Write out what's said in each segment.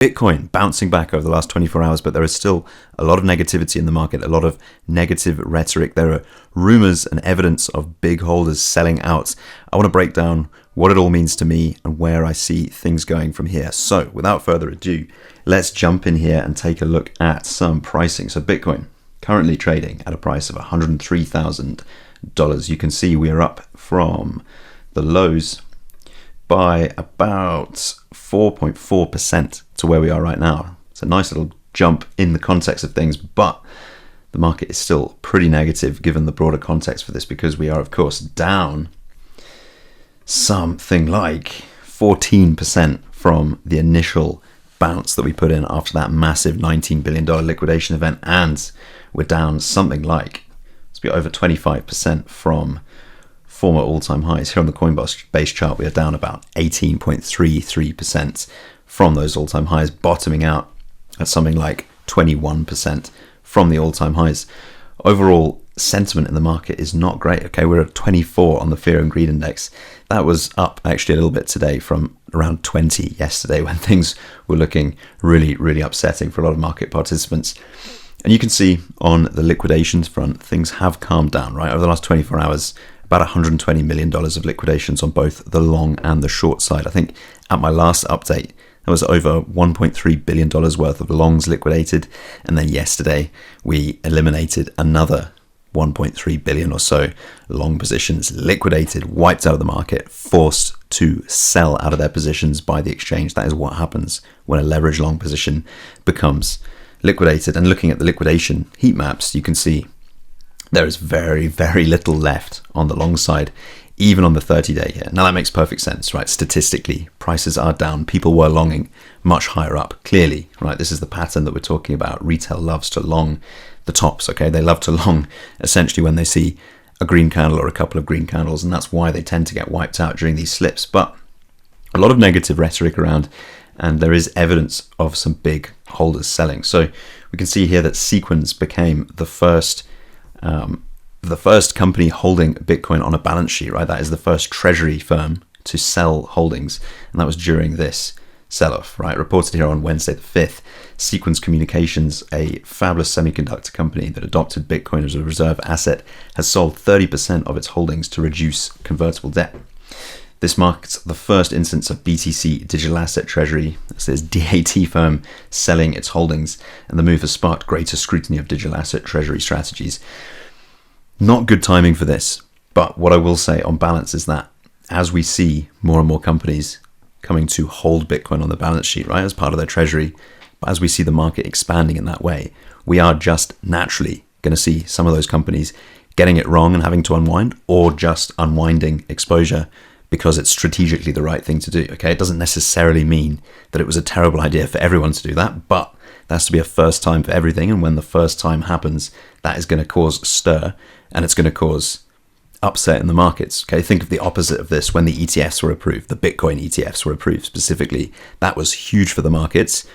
Bitcoin bouncing back over the last 24 hours, but there is still a lot of negativity in the market, a lot of negative rhetoric. There are rumors and evidence of big holders selling out. I want to break down what it all means to me and where I see things going from here. So without further ado, let's jump in here and take a look at some pricing. So Bitcoin currently trading at a price of $103,000. You can see we are up from the lows by about 4.4% to where we are right now. It's a nice little jump in the context of things, but the market is still pretty negative given the broader context for this, because we are, of course, down something like 14% from the initial bounce that we put in after that massive $19 billion liquidation event, and we're down something like, let's be over 25% from former all-time highs. Here on the Coinbase chart, we are down about 18.33% from those all-time highs, bottoming out at something like 21% from the all-time highs. Overall sentiment in the market is not great. Okay, we're at 24 on the Fear and Greed Index. That was up actually a little bit today from around 20 yesterday, when things were looking really, really upsetting for a lot of market participants. And you can see on the liquidations front, things have calmed down, right? Over the last 24 hours, about $120 million of liquidations on both the long and the short side. I think at my last update, there was over $1.3 billion worth of longs liquidated. And then yesterday, we eliminated another 1.3 billion or so long positions, liquidated, wiped out of the market, forced to sell out of their positions by the exchange. That is what happens when a leverage long position becomes liquidated. And looking at the liquidation heat maps, you can see there is very, very little left on the long side, even on the 30-day here. Now that makes perfect sense, right? Statistically, prices are down. People were longing much higher up, clearly, right? This is the pattern that we're talking about. Retail loves to long the tops, okay? They love to long essentially when they see a green candle or a couple of green candles, and that's why they tend to get wiped out during these slips. But a lot of negative rhetoric around, and there is evidence of some big holders selling. So we can see here that Sequence became the first company holding Bitcoin on a balance sheet, right? That is the first treasury firm to sell holdings, and that was during this sell-off, right? Reported here on Wednesday the 5th, Sequence Communications, a fabless semiconductor company that adopted Bitcoin as a reserve asset, has sold 30% of its holdings to reduce convertible debt. This marks the first instance of BTC digital asset treasury, this is DAT firm, selling its holdings, and the move has sparked greater scrutiny of digital asset treasury strategies. Not good timing for this, but what I will say on balance is that as we see more and more companies coming to hold Bitcoin on the balance sheet, right, as part of their treasury, but as we see the market expanding in that way, we are just naturally going to see some of those companies getting it wrong and having to unwind, or just unwinding exposure because it's strategically the right thing to do. Okay, it doesn't necessarily mean that it was a terrible idea for everyone to do that, but there has to be a first time for everything, and when the first time happens, that is going to cause stir, and it's going to cause upset in the markets. Okay, think of the opposite of this when the ETFs were approved, the Bitcoin ETFs were approved specifically. That was huge for the markets.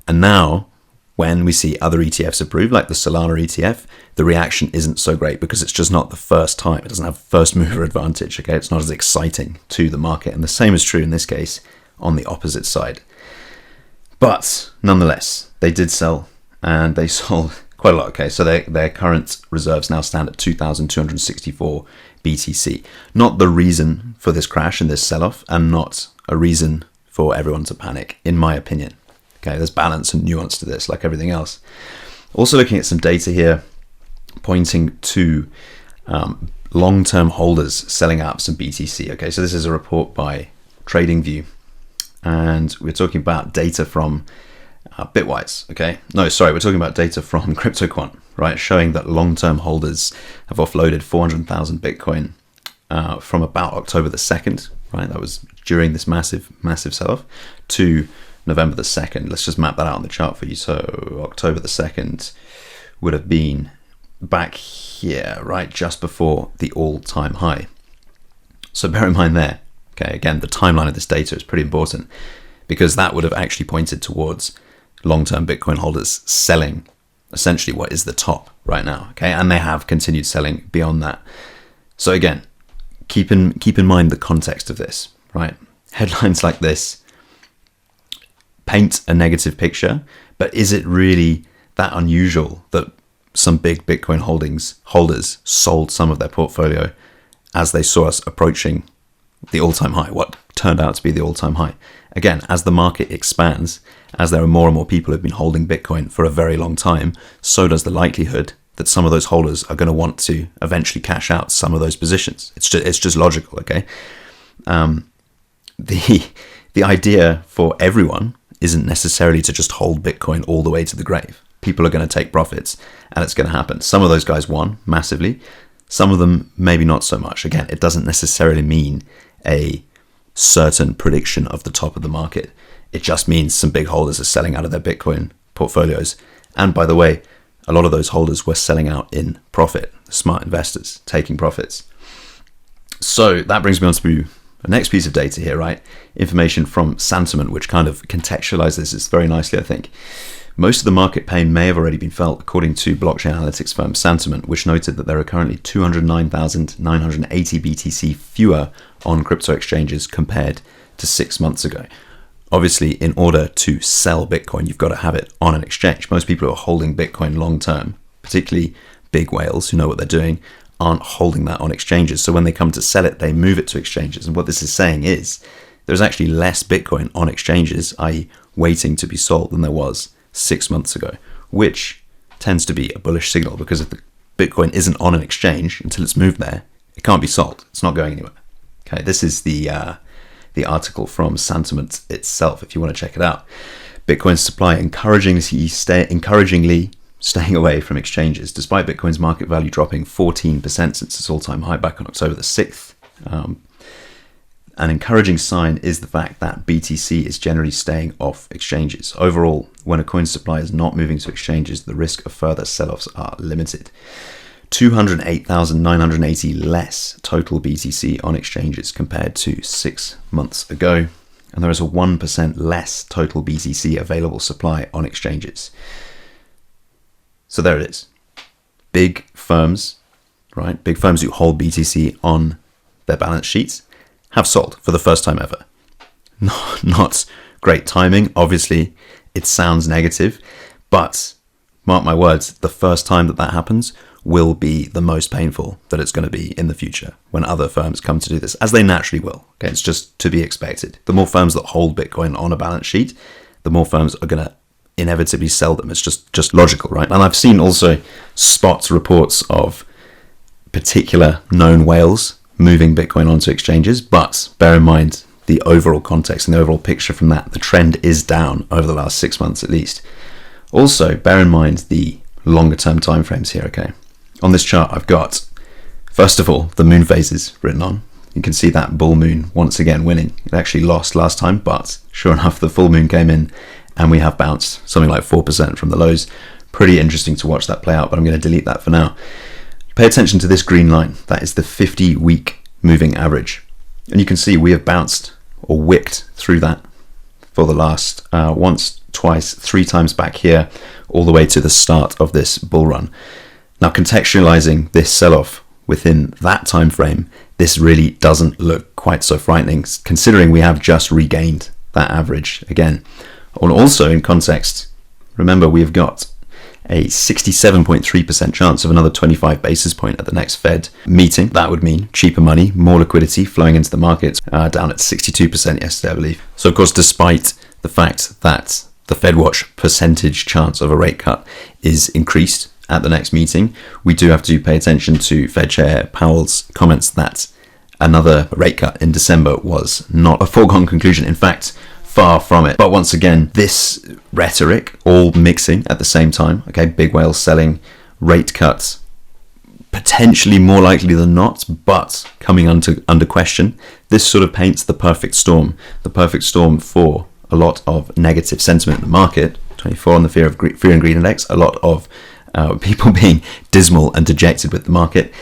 And now when we see other ETFs approved, like the Solana ETF, the reaction isn't so great because it's just not the first time. It doesn't have first mover advantage. Okay, it's not as exciting to the market. And the same is true in this case on the opposite side. But nonetheless, they did sell, and they sold quite a lot. Okay, so their current reserves now stand at 2,264 BTC. Not the reason for this crash and this sell-off, and not a reason for everyone to panic, in my opinion. Okay, there's balance and nuance to this, like everything else. Also looking at some data here, pointing to long-term holders selling out some BTC. Okay, so this is a report by TradingView, and we're talking about data from Bitwise, okay? No, sorry, we're talking about data from CryptoQuant, right? Showing that long-term holders have offloaded 400,000 Bitcoin from about October the 2nd, right? That was during this massive sell-off, to November the 2nd. Let's just map that out on the chart for you. So October the 2nd would have been back here, right? Just before the all-time high. So bear in mind there, okay, again, the timeline of this data is pretty important, because that would have actually pointed towards long-term Bitcoin holders selling essentially what is the top right now, okay? And they have continued selling beyond that. So again, keep in mind the context of this, right? Headlines like this paint a negative picture, but is it really that unusual that some big Bitcoin holders sold some of their portfolio as they saw us approaching the all-time high, what turned out to be the all-time high? Again, as the market expands, as there are more and more people who've been holding Bitcoin for a very long time, so does the likelihood that some of those holders are going to want to eventually cash out some of those positions. It's just logical, okay? The idea for everyone isn't necessarily to just hold Bitcoin all the way to the grave. People are going to take profits, and it's going to happen. Some of those guys won massively. Some of them maybe not so much. Again, it doesn't necessarily mean a certain prediction of the top of the market. It just means some big holders are selling out of their Bitcoin portfolios. And by the way, a lot of those holders were selling out in profit. Smart investors taking profits. So that brings me on to the next piece of data here, right? Information from Sentiment, which kind of contextualizes this very nicely, I think. Most of the market pain may have already been felt, according to blockchain analytics firm Sentiment, which noted that there are currently 209,980 BTC fewer on crypto exchanges compared to 6 months ago. Obviously, in order to sell Bitcoin, you've got to have it on an exchange. Most people who are holding Bitcoin long term, particularly big whales who know what they're doing, aren't holding that on exchanges. So when they come to sell it, they move it to exchanges. And what this is saying is there's actually less Bitcoin on exchanges, i.e. waiting to be sold, than there was 6 months ago, which tends to be a bullish signal, because if the Bitcoin isn't on an exchange until it's moved there, it can't be sold. It's not going anywhere. Okay, this is the article from Sentiment itself, if you want to check it out. Bitcoin's supply encouragingly staying away from exchanges, despite Bitcoin's market value dropping 14% since its all-time high back on October the 6th. An encouraging sign is the fact that BTC is generally staying off exchanges. Overall, when a coin supply is not moving to exchanges, the risk of further sell-offs are limited. 208,980 less total BTC on exchanges compared to 6 months ago. And there is a 1% less total BTC available supply on exchanges. So there it is. Big firms, right? Big firms who hold BTC on their balance sheets have sold for the first time ever. Not great timing. Obviously, it sounds negative, but mark my words, the first time that happens will be the most painful that it's going to be in the future when other firms come to do this, as they naturally will. Okay, it's just to be expected. The more firms that hold Bitcoin on a balance sheet, the more firms are going to inevitably sell them. It's just logical, right? And I've seen also spot reports of particular known whales moving Bitcoin onto exchanges, but bear in mind the overall context and the overall picture from that. The trend is down over the last 6 months at least. Also, bear in mind the longer term timeframes here, okay? On this chart, I've got, first of all, the moon phases written on. You can see that bull moon once again winning. It actually lost last time, but sure enough, the full moon came in and we have bounced something like 4% from the lows. Pretty interesting to watch that play out, but I'm going to delete that for now. Pay attention to this green line. That is the 50-week moving average. And you can see we have bounced or wicked through that for the last once, twice, 3 times back here, all the way to the start of this bull run. Now, contextualizing this sell-off within that time frame, this really doesn't look quite so frightening, considering we have just regained that average again. And also in context, remember we've got a 67.3% chance of another 25 basis point at the next Fed meeting. That would mean cheaper money, more liquidity flowing into the markets, down at 62% yesterday, I believe. So of course, despite the fact that the Fed watch percentage chance of a rate cut is increased at the next meeting, we do have to pay attention to Fed Chair Powell's comments that another rate cut in December was not a foregone conclusion. In fact, far from it. But once again, this rhetoric all mixing at the same time, okay, big whales selling, rate cuts potentially more likely than not, but coming under question, this sort of paints the perfect storm for a lot of negative sentiment in the market. 24 on the fear and greed index, a lot of people being dismal and dejected with the market.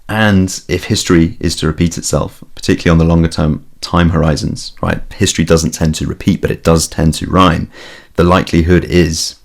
And if history is to repeat itself, particularly on the longer term time horizons, right? History doesn't tend to repeat, but it does tend to rhyme. The likelihood is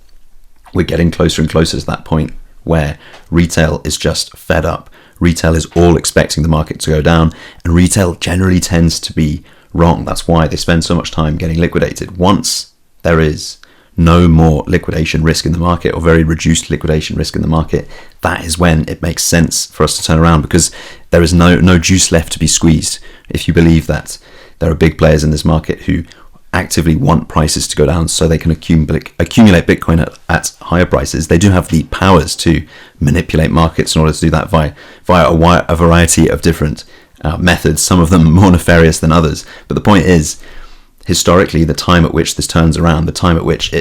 we're getting closer and closer to that point where retail is just fed up. Retail is all expecting the market to go down, and retail generally tends to be wrong. That's why they spend so much time getting liquidated. Once there is no more liquidation risk in the market, or very reduced liquidation risk in the market, that is when it makes sense for us to turn around, because there is no juice left to be squeezed. If you believe that there are big players in this market who actively want prices to go down so they can accumulate Bitcoin at higher prices, they do have the powers to manipulate markets in order to do that via a variety of different methods, some of them more nefarious than others. But the point is, historically, the time at which this turns around, the time at which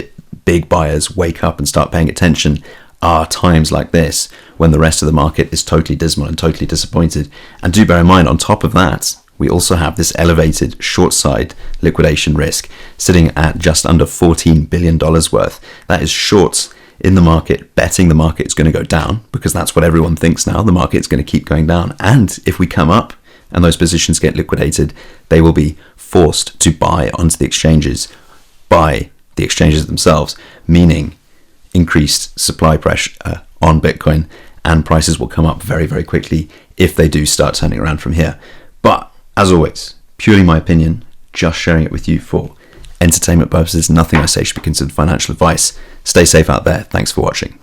big buyers wake up and start paying attention, are times like this, when the rest of the market is totally dismal and totally disappointed. And do bear in mind, on top of that, we also have this elevated short side liquidation risk sitting at just under $14 billion worth. That is shorts in the market, betting the market is going to go down, because that's what everyone thinks now. The market's going to keep going down. And if we come up and those positions get liquidated, they will be forced to buy onto the exchanges by the exchanges themselves, meaning increased supply pressure on Bitcoin, and prices will come up very, very quickly if they do start turning around from here. But as always, purely my opinion, just sharing it with you for entertainment purposes. Nothing I say should be considered financial advice. Stay safe out there. Thanks for watching.